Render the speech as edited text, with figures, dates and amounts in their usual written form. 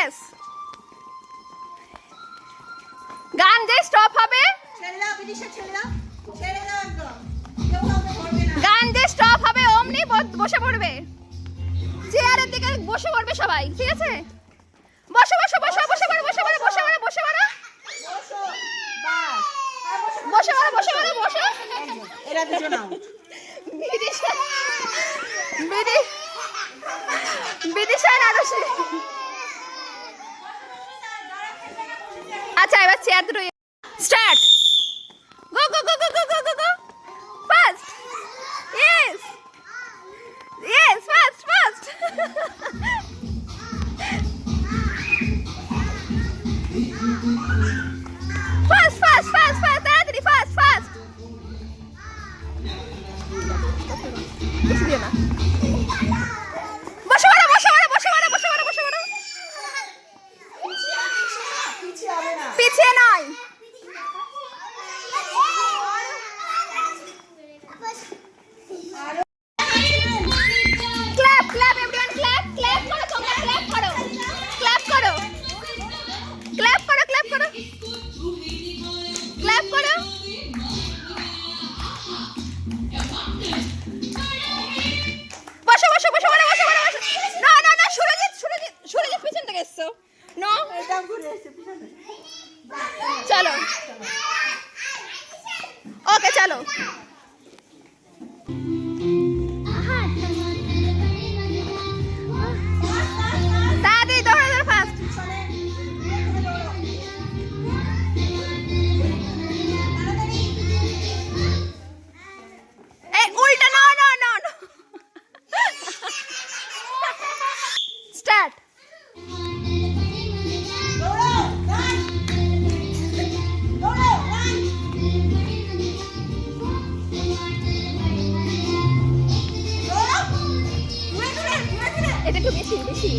Yes. গান যে stop হবে, গান যে স্টপ হবে অমনি বসে পড়বে, চেয়ারের দিকে বসে পড়বে সবাই, ঠিক আছে? বসো বসো বসো বসে পড়ো বসে পড়ো বসে পড়ো বসে পড়ো বসে পড়ো বসে পড়ো বসো। এরা দুজন আউট। বিদিশা আদর্শ। আচ্ছা এবার চেয়ার দুটো start. Go go go go go go go go fast. Yes yes fast fast. Fast fast fast fast তাড়াতাড়ি ফাস্ট ফাস্ট। বসে পড়ো বসে পড়ো বসে পড়ো বসে পড়ো বসে পড়ো। পিছিয়ে নয়। Clap clap everyone clap clap করো তোমরা ক্ল্যাপ করো ক্ল্যাপ করো ক্ল্যাপ করো ক্ল্যাপ করো ক্ল্যাপ করো। বসো বসো বসো বসো বসো বসো। না না না সুরজিৎ সুরজিৎ সুরজিৎ পিছন থেকে এসছো। নো এটা ঘুরে এসে পিছনে। চলো ওকে চলো। তাড়াতাড়ি দৌড়ো দৌড়ো ফাস্ট। এই উল্টা না না না না। স্টার্ট। এটা একটু বেশি বেশি